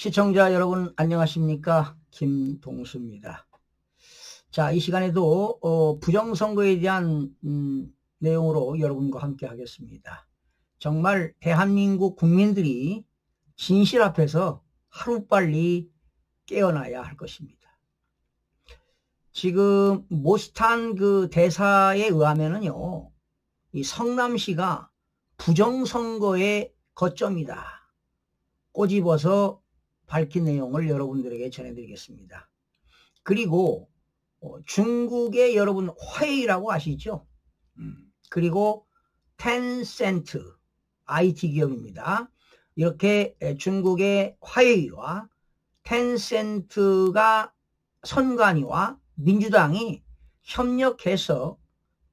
시청자 여러분 안녕하십니까? 김동수입니다. 자, 이 시간에도 부정선거에 대한 내용으로 여러분과 함께 하겠습니다. 정말 대한민국 국민들이 진실 앞에서 하루빨리 깨어나야 할 것입니다. 지금 모스탄 그 대사에 의하면은요, 이 성남시가 부정선거의 거점이다 꼬집어서 밝힌 내용을 여러분들에게 전해드리겠습니다. 그리고 중국의 여러분 화웨이라고 아시죠? 그리고 텐센트 IT 기업입니다. 이렇게 중국의 화웨이와 텐센트가 선관위와 민주당이 협력해서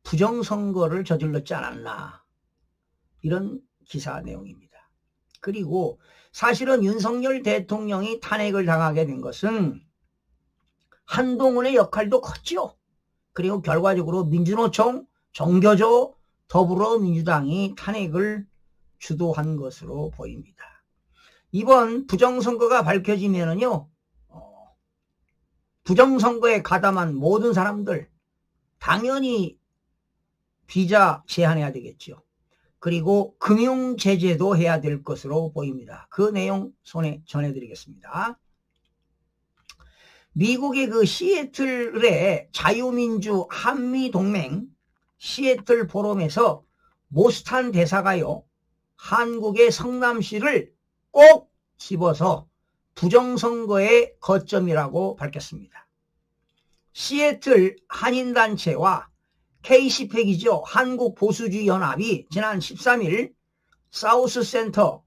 부정선거를 저질렀지 않았나, 이런 기사 내용입니다. 그리고 사실은 윤석열 대통령이 탄핵을 당하게 된 것은 한동훈의 역할도 컸죠. 그리고 결과적으로 민주노총, 정교조, 더불어민주당이 탄핵을 주도한 것으로 보입니다. 이번 부정선거가 밝혀지면은요, 부정선거에 가담한 모든 사람들 당연히 비자 제한해야 되겠죠. 그리고 금융제재도 해야 될 것으로 보입니다. 그 내용 전해드리겠습니다. 미국의 그 시애틀의 자유민주 한미동맹 시애틀 포럼에서 모스탄 대사가요, 한국의 성남시를 꼭 집어서 부정선거의 거점이라고 밝혔습니다. 시애틀 한인단체와 K시팩이죠. 한국보수주의연합이 지난 13일 사우스센터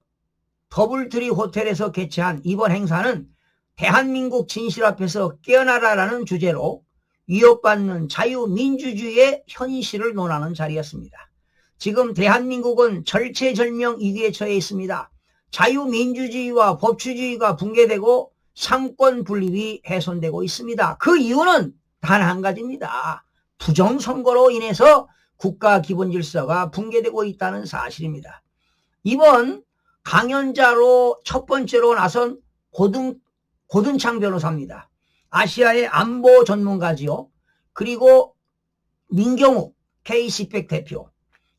더블트리 호텔에서 개최한 이번 행사는 대한민국 진실 앞에서 깨어나라라는 주제로 위협받는 자유민주주의의 현실을 논하는 자리였습니다. 지금 대한민국은 절체절명 위기에 처해 있습니다. 자유민주주의와 법치주의가 붕괴되고 상권 분립이 훼손되고 있습니다. 그 이유는 단 한 가지입니다. 부정선거로 인해서 국가 기본질서가 붕괴되고 있다는 사실입니다. 이번 강연자로 첫 번째로 나선 고든창 변호사입니다. 아시아의 안보 전문가지요. 그리고 민경욱 K시팩 대표,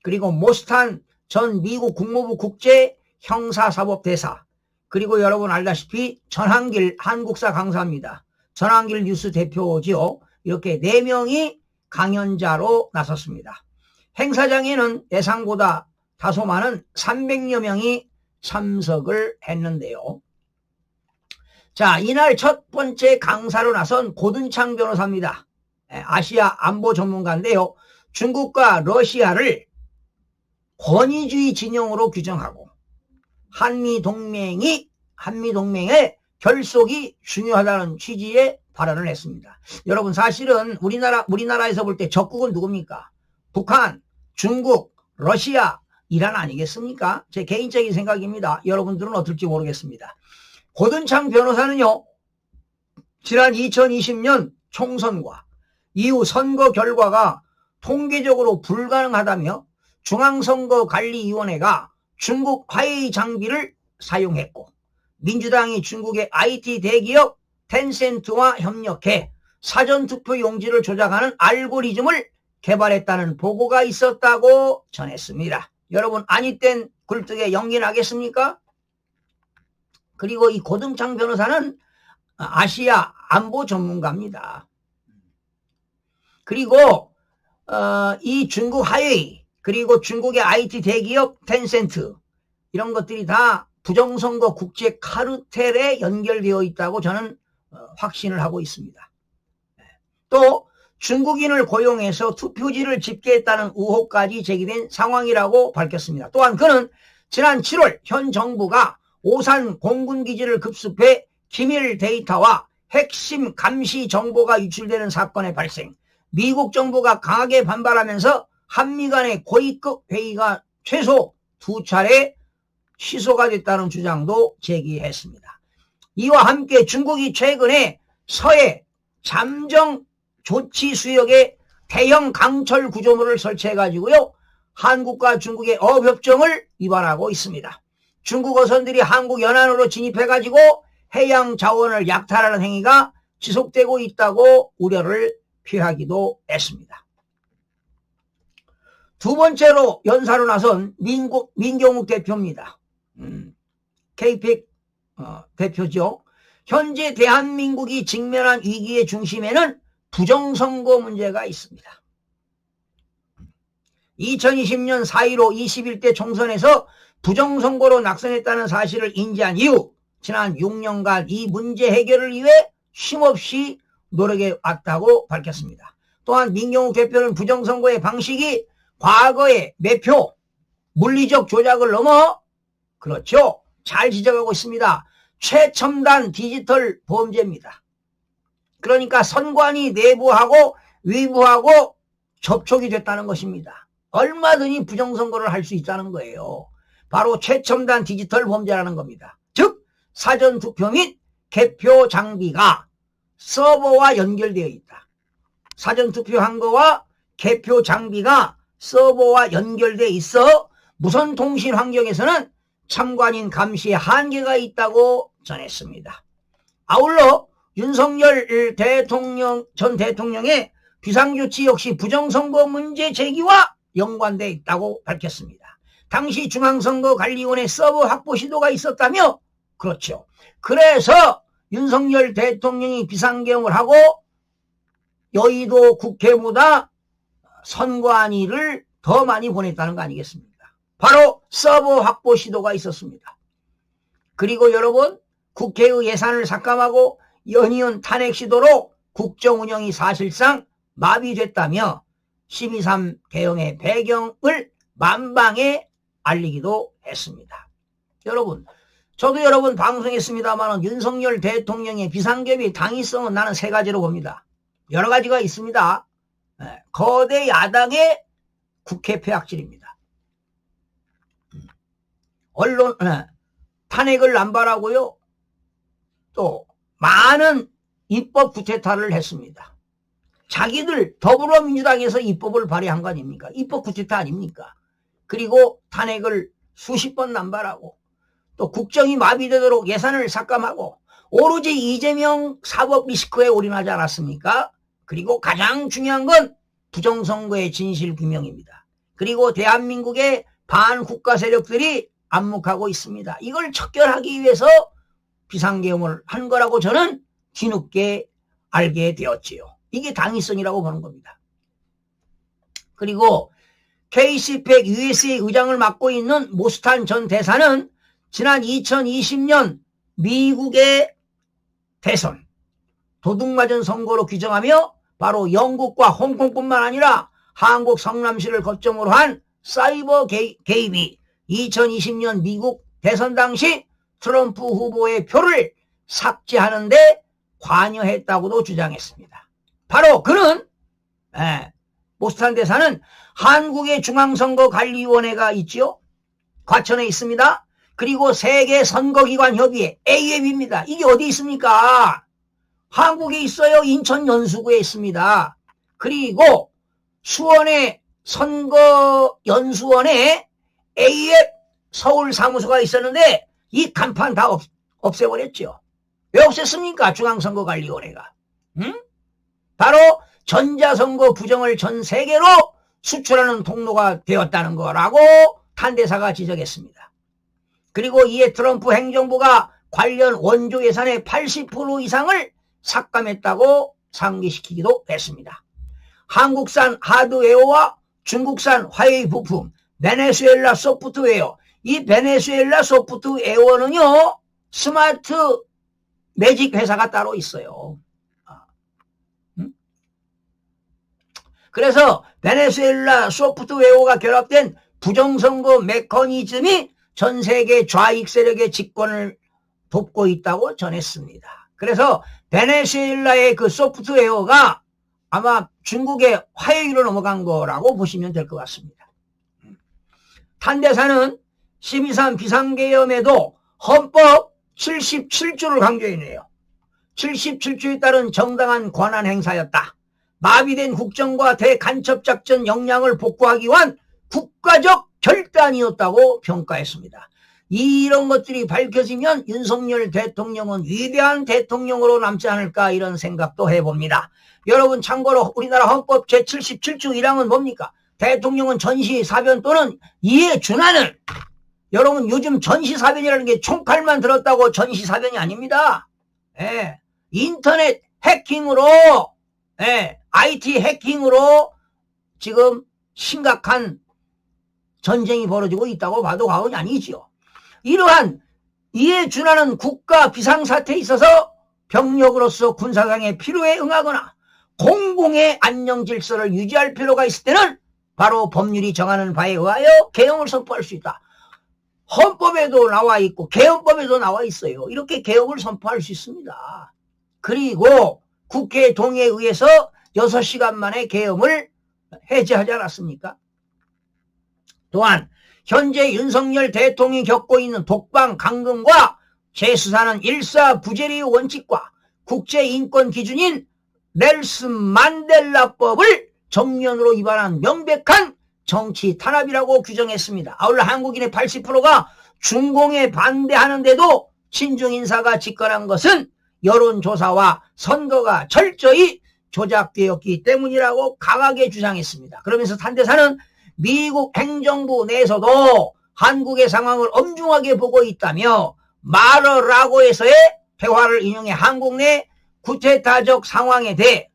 그리고 모스탄 전 미국 국무부 국제 형사사법대사, 그리고 여러분 알다시피 전한길 한국사 강사입니다. 전한길 뉴스 대표지요. 이렇게 4명이 강연자로 나섰습니다. 행사장에는 예상보다 다소 많은 300여 명이 참석을 했는데요. 자, 이날 첫 번째 강사로 나선 고든창 변호사입니다. 아시아 안보 전문가인데요. 중국과 러시아를 권위주의 진영으로 규정하고 한미동맹의 결속이 중요하다는 취지의 발언을 했습니다. 여러분, 사실은 우리나라에서 볼 때 적국은 누굽니까? 북한, 중국, 러시아, 이란 아니겠습니까? 제 개인적인 생각입니다. 여러분들은 어떨지 모르겠습니다. 고든창 변호사는요, 지난 2020년 총선과 이후 선거 결과가 통계적으로 불가능하다며 중앙선거관리위원회가 중국 화웨이 장비를 사용했고, 민주당이 중국의 IT 대기업 텐센트와 협력해 사전투표 용지를 조작하는 알고리즘을 개발했다는 보고가 있었다고 전했습니다. 여러분, 아니땐 굴뚝에 연기 나겠습니까? 그리고 이 고든창 변호사는 아시아 안보 전문가입니다. 그리고 이 중국 화웨이, 그리고 중국의 IT 대기업 텐센트, 이런 것들이 다 부정선거 국제 카르텔에 연결되어 있다고 저는 확신을 하고 있습니다. 또 중국인을 고용해서 투표지를 집계했다는 의혹까지 제기된 상황이라고 밝혔습니다. 또한 그는 지난 7월 현 정부가 오산 공군기지를 급습해 기밀 데이터와 핵심 감시 정보가 유출되는 사건의 발생, 미국 정부가 강하게 반발하면서 한미 간의 고위급 회의가 최소 2차례 취소가 됐다는 주장도 제기했습니다. 이와 함께 중국이 최근에 서해 잠정 조치 수역에 대형 강철 구조물을 설치해가지고요, 한국과 중국의 어협정을 위반하고 있습니다. 중국 어선들이 한국 연안으로 진입해가지고 해양 자원을 약탈하는 행위가 지속되고 있다고 우려를 표하기도 했습니다. 두 번째로 연사로 나선 민경욱 대표입니다. KPEC 대표죠. 현재 대한민국이 직면한 위기의 중심에는 부정선거 문제가 있습니다. 2020년 4.15 21대 총선에서 부정선거로 낙선했다는 사실을 인지한 이후 지난 6년간 이 문제 해결을 위해 쉼없이 노력해 왔다고 밝혔습니다. 또한 민경욱 대표는 부정선거의 방식이 과거의 매표, 물리적 조작을 넘어 그렇죠. 잘 지적하고 있습니다. 최첨단 디지털 범죄입니다. 그러니까 선관위 내부하고 외부하고 접촉이 됐다는 것입니다. 얼마든지 부정선거를 할 수 있다는 거예요. 바로 최첨단 디지털 범죄라는 겁니다. 즉 사전투표 및 개표 장비가 서버와 연결되어 있다. 사전투표한 거와 개표 장비가 서버와 연결되어 있어 무선통신 환경에서는 참관인 감시에 한계가 있다고 전했습니다. 아울러 윤석열 전 대통령의 비상조치 역시 부정선거 문제 제기와 연관되어 있다고 밝혔습니다. 당시 중앙선거관리위원회 서버 확보 시도가 있었다며 그렇죠. 그래서 윤석열 대통령이 비상계엄을 하고 여의도 국회보다 선관위를 더 많이 보냈다는 거 아니겠습니까? 바로 서버 확보 시도가 있었습니다. 그리고 여러분 국회의 예산을 삭감하고 연이은 탄핵 시도로 국정 운영이 사실상 마비됐다며 12.3 개헌의 배경을 만방에 알리기도 했습니다. 여러분 저도 여러 번 방송했습니다만 윤석열 대통령의 비상계엄의 당위성은 나는 세 가지로 봅니다. 여러 가지가 있습니다. 거대 야당의 국회 폐악질입니다. 언론 탄핵을 남발하고요. 또 많은 입법 구태타를 했습니다. 자기들 더불어민주당에서 입법을 발의한 거 아닙니까? 입법 구태타 아닙니까? 그리고 탄핵을 수십 번 남발하고 또 국정이 마비되도록 예산을 삭감하고 오로지 이재명 사법 리스크에 올인하지 않았습니까? 그리고 가장 중요한 건 부정선거의 진실규명입니다. 그리고 대한민국의 반국가 세력들이暗묵하고 있습니다. 이걸 척결하기 위해서 비상계엄을 한 거라고 저는 뒤늦게 알게 되었지요. 이게 당위성이라고 보는 겁니다. 그리고 KCPEC USA 의장을 맡고 있는 모스탄 전 대사는 지난 2020년 미국의 대선 도둑맞은 선거로 규정하며 바로 영국과 홍콩뿐만 아니라 한국 성남시를 거점으로 한 사이버 개입이 2020년 미국 대선 당시 트럼프 후보의 표를 삭제하는데 관여했다고도 주장했습니다. 바로 그는 모스탄 대사는 한국의 중앙선거관리위원회가 있죠. 과천에 있습니다. 그리고 세계선거기관협의회 AF입니다. 이게 어디 있습니까? 한국에 있어요. 인천 연수구에 있습니다. 그리고 수원의 선거연수원에 AF 서울 사무소가 있었는데 이 간판 다 없애버렸죠. 왜 없앴습니까? 중앙선거관리위원회가. 바로 전자선거 부정을 전 세계로 수출하는 통로가 되었다는 거라고 탄 대사가 지적했습니다. 그리고 이에 트럼프 행정부가 관련 원조 예산의 80% 이상을 삭감했다고 상기시키기도 했습니다. 한국산 하드웨어와 중국산 화웨이 부품, 베네수엘라 소프트웨어, 이 베네수엘라 소프트웨어는요 스마트 매직 회사가 따로 있어요. 그래서 베네수엘라 소프트웨어가 결합된 부정선거 메커니즘이 전 세계 좌익 세력의 집권을 돕고 있다고 전했습니다. 그래서 베네수엘라의 그 소프트웨어가 아마 중국의 화웨이로 넘어간 거라고 보시면 될 것 같습니다. 탄 대사는 12.3 비상계엄에도 헌법 77조를 강조했네요. 77조에 따른 정당한 권한 행사였다. 마비된 국정과 대간첩작전 역량을 복구하기 위한 국가적 결단이었다고 평가했습니다. 이런 것들이 밝혀지면 윤석열 대통령은 위대한 대통령으로 남지 않을까 이런 생각도 해봅니다. 여러분 참고로 우리나라 헌법 제77조 1항은 뭡니까? 대통령은 전시사변 또는 이에 준하는, 여러분 요즘 전시사변이라는 게 총칼만 들었다고 전시사변이 아닙니다. 예, 인터넷 해킹으로, 예, IT 해킹으로 지금 심각한 전쟁이 벌어지고 있다고 봐도 과언이 아니지요. 이러한 이에 준하는 국가 비상사태에 있어서 병력으로서 군사상의 필요에 응하거나 공공의 안녕 질서를 유지할 필요가 있을 때는 바로 법률이 정하는 바에 의하여 개헌을 선포할 수 있다. 헌법에도 나와 있고 개헌법에도 나와 있어요. 이렇게 개헌을 선포할 수 있습니다. 그리고 국회 동의에 의해서 6시간 만에 개헌을 해제하지 않았습니까? 또한 현재 윤석열 대통령이 겪고 있는 독방 감금과 재수사는 일사부재리의 원칙과 국제인권 기준인 넬슨 만델라법을 정면으로 위반한 명백한 정치 탄압이라고 규정했습니다. 아울러 한국인의 80%가 중공에 반대하는데도 친중 인사가 집권한 것은 여론조사와 선거가 철저히 조작되었기 때문이라고 강하게 주장했습니다. 그러면서 탄대사는 미국 행정부 내에서도 한국의 상황을 엄중하게 보고 있다며 마르라고에서의 대화를 인용해 한국 내 쿠데타적 상황에 대해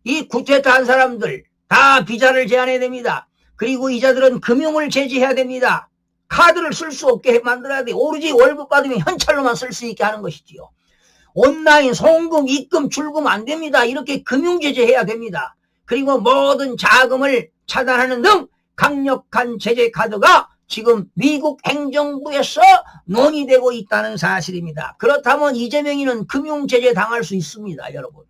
이 쿠데타한 사람들 다 비자를 제한해야 됩니다. 그리고 이자들은 금융을 제재해야 됩니다. 카드를 쓸 수 없게 만들어야 돼. 오로지 월급 받으면 현찰로만 쓸 수 있게 하는 것이지요. 온라인 송금, 입금, 출금 안 됩니다. 이렇게 금융 제재해야 됩니다. 그리고 모든 자금을 차단하는 등 강력한 제재 카드가 지금 미국 행정부에서 논의되고 있다는 사실입니다. 그렇다면 이재명이는 금융 제재 당할 수 있습니다, 여러분.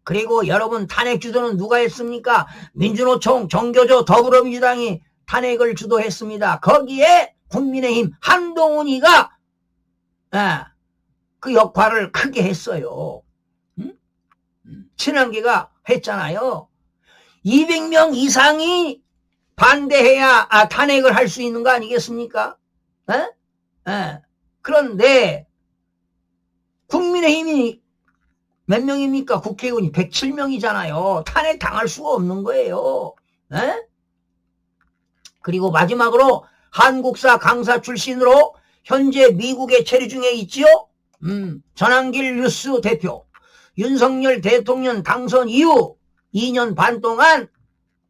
그리고 여러분 탄핵 주도는 누가 했습니까? 민주노총, 정교조, 더불어민주당이 탄핵을 주도했습니다. 거기에 국민의힘 한동훈이가 그 역할을 크게 했어요. 친한계가 했잖아요. 200명 이상이 반대해야 탄핵을 할 수 있는 거 아니겠습니까? 그런데 국민의힘이 몇 명입니까? 국회의원이 107명이잖아요. 탄핵 당할 수가 없는 거예요. 그리고 마지막으로 한국사 강사 출신으로 현재 미국에 체류 중에 있지요. 전한길 뉴스 대표. 윤석열 대통령 당선 이후 2년 반 동안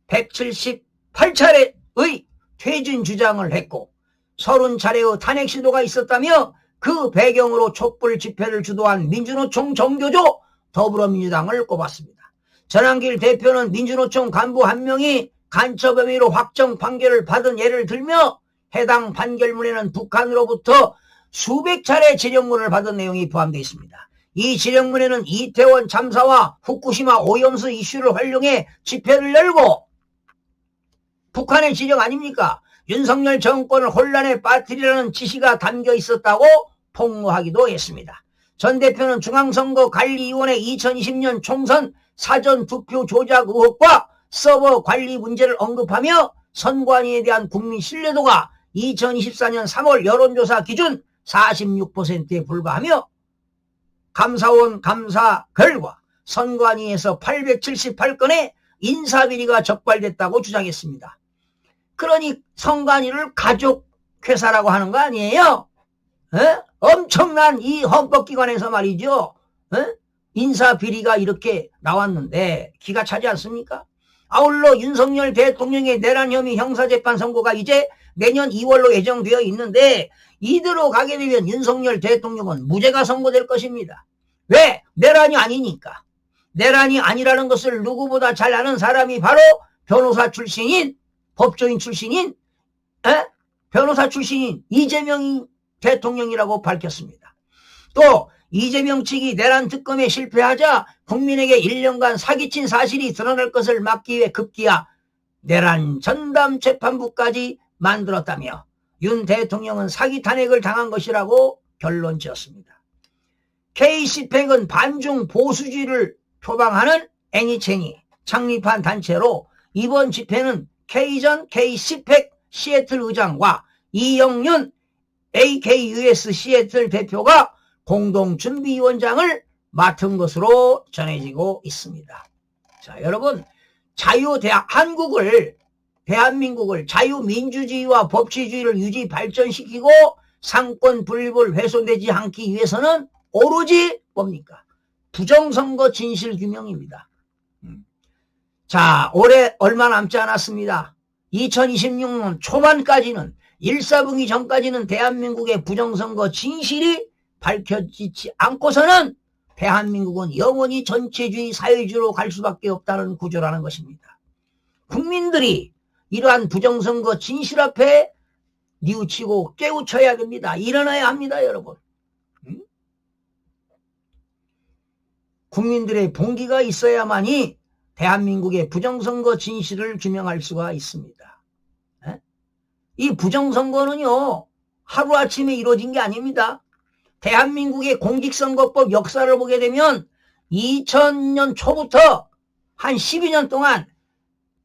178차례의 퇴진 주장을 했고 30차례의 탄핵 시도가 있었다며 그 배경으로 촛불 집회를 주도한 민주노총 정교조 더불어민주당을 꼽았습니다. 전한길 대표는 민주노총 간부 한 명이 간첩 혐의로 확정 판결을 받은 예를 들며 해당 판결문에는 북한으로부터 수백 차례 지령문을 받은 내용이 포함되어 있습니다. 이 지령문에는 이태원 참사와 후쿠시마 오염수 이슈를 활용해 집회를 열고 북한의 지령 아닙니까? 윤석열 정권을 혼란에 빠뜨리라는 지시가 담겨 있었다고 폭로하기도 했습니다. 전 대표는 중앙선거관리위원회 2020년 총선 사전투표 조작 의혹과 서버 관리 문제를 언급하며 선관위에 대한 국민 신뢰도가 2024년 3월 여론조사 기준 46%에 불과하며 감사원 감사 결과 선관위에서 878건의 인사비리가 적발됐다고 주장했습니다. 그러니 선관위를 가족회사라고 하는 거 아니에요? 엄청난 이 헌법기관에서 말이죠. 인사비리가 이렇게 나왔는데 기가 차지 않습니까? 아울러 윤석열 대통령의 내란 혐의 형사재판 선고가 이제 내년 2월로 예정되어 있는데 이대로 가게 되면 윤석열 대통령은 무죄가 선고될 것입니다. 왜? 내란이 아니니까. 내란이 아니라는 것을 누구보다 잘 아는 사람이 바로 변호사 출신인, 법조인 출신인, 변호사 출신인 이재명 대통령이라고 밝혔습니다. 또 이재명 측이 내란 특검에 실패하자 국민에게 1년간 사기친 사실이 드러날 것을 막기 위해 급기야 내란 전담 재판부까지 만들었다며 윤 대통령은 사기 탄핵을 당한 것이라고 결론 지었습니다. K-CPEC은 반중 보수주의를 표방하는 애니첸이 창립한 단체로 이번 집회는 K전 K-CPEC 시애틀 의장과 이영윤 AKUS 시애틀 대표가 공동준비위원장을 맡은 것으로 전해지고 있습니다. 자, 여러분, 대한민국을 자유민주주의와 법치주의를 유지 발전시키고 상권 분립을 훼손되지 않기 위해서는 오로지 뭡니까? 부정선거 진실규명입니다. 자, 올해 얼마 남지 않았습니다. 2026년 초반까지는 1사분기 전까지는 대한민국의 부정선거 진실이 밝혀지지 않고서는 대한민국은 영원히 전체주의 사회주의로 갈 수밖에 없다는 구조라는 것입니다. 국민들이 이러한 부정선거 진실 앞에 뉘우치고 깨우쳐야 됩니다. 일어나야 합니다, 여러분. 국민들의 봉기가 있어야만이 대한민국의 부정선거 진실을 규명할 수가 있습니다. 이 부정선거는요, 하루아침에 이루어진 게 아닙니다. 대한민국의 공직선거법 역사를 보게 되면 2000년 초부터 한 12년 동안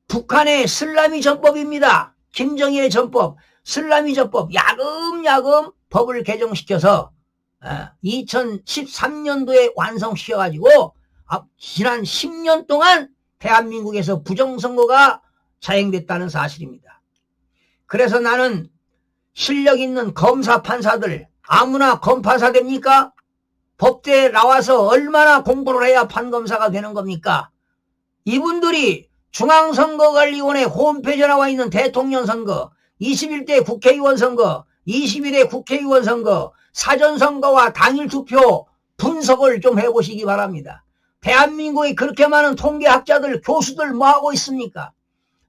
북한의 슬라미 전법입니다. 김정일의 전법, 슬라미 전법, 야금야금 법을 개정시켜서 2013년도에 완성시켜가지고 지난 10년 동안 대한민국에서 부정선거가 자행됐다는 사실입니다. 그래서 나는 실력 있는 검사 판사들 아무나 검파사 됩니까? 법대에 나와서 얼마나 공부를 해야 판검사가 되는 겁니까? 이분들이 중앙선거관리위원회 홈페이지에 나와 있는 대통령 선거, 21대 국회의원 선거, 22대 국회의원 선거, 사전선거와 당일투표 분석을 좀 해보시기 바랍니다. 대한민국에 그렇게 많은 통계학자들, 교수들 뭐하고 있습니까?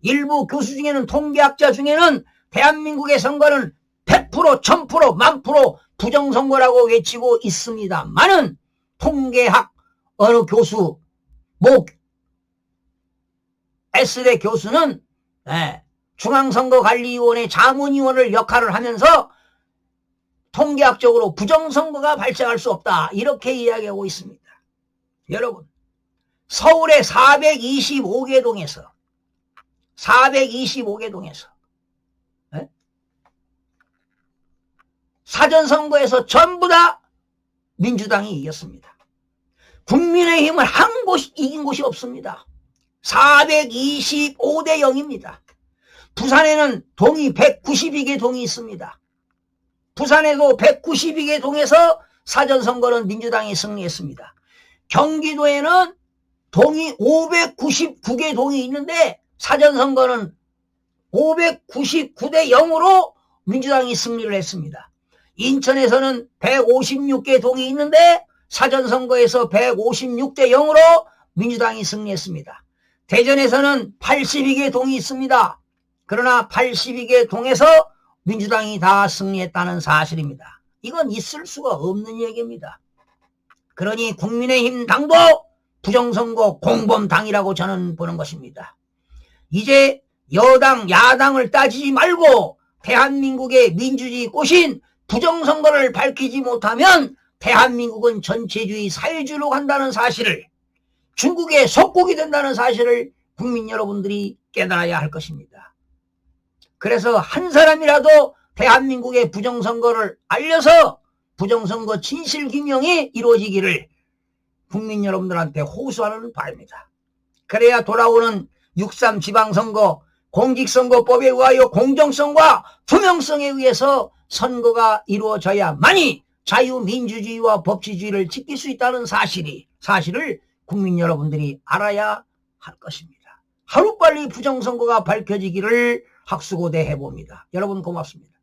일부 교수 중에는 통계학자 중에는 대한민국의 선거는 100%, 1000%, 1000% 부정선거라고 외치고 있습니다만은 통계학 어느 교수, S대 교수는 중앙선거관리위원회 자문위원을 역할을 하면서 통계학적으로 부정선거가 발생할 수 없다 이렇게 이야기하고 있습니다. 여러분, 서울의 425개 동에서 사전선거에서 전부 다 민주당이 이겼습니다. 국민의힘은 한 곳이 이긴 곳이 없습니다. 425대 0입니다. 부산에는 동이 192개 동이 있습니다. 부산에도 192개 동에서 사전선거는 민주당이 승리했습니다. 경기도에는 동이 599개 동이 있는데 사전선거는 599대 0으로 민주당이 승리를 했습니다. 인천에서는 156개 동이 있는데 사전선거에서 156대 0으로 민주당이 승리했습니다. 대전에서는 82개 동이 있습니다. 그러나 82개 동에서 민주당이 다 승리했다는 사실입니다. 이건 있을 수가 없는 얘기입니다. 그러니 국민의힘 당도 부정선거 공범당이라고 저는 보는 것입니다. 이제 여당, 야당을 따지지 말고 대한민국의 민주주의 꽃인 부정선거를 밝히지 못하면 대한민국은 전체주의 사회주의로 간다는 사실을, 중국의 속국이 된다는 사실을 국민 여러분들이 깨달아야 할 것입니다. 그래서 한 사람이라도 대한민국의 부정선거를 알려서 부정선거 진실규명이 이루어지기를 국민 여러분들한테 호소하는 바입니다. 그래야 돌아오는 6.3 지방선거, 공직선거법에 의하여 공정성과 투명성에 의해서 선거가 이루어져야만이 자유민주주의와 법치주의를 지킬 수 있다는 사실을 국민 여러분들이 알아야 할 것입니다. 하루빨리 부정선거가 밝혀지기를 학수고대 해봅니다. 여러분 고맙습니다.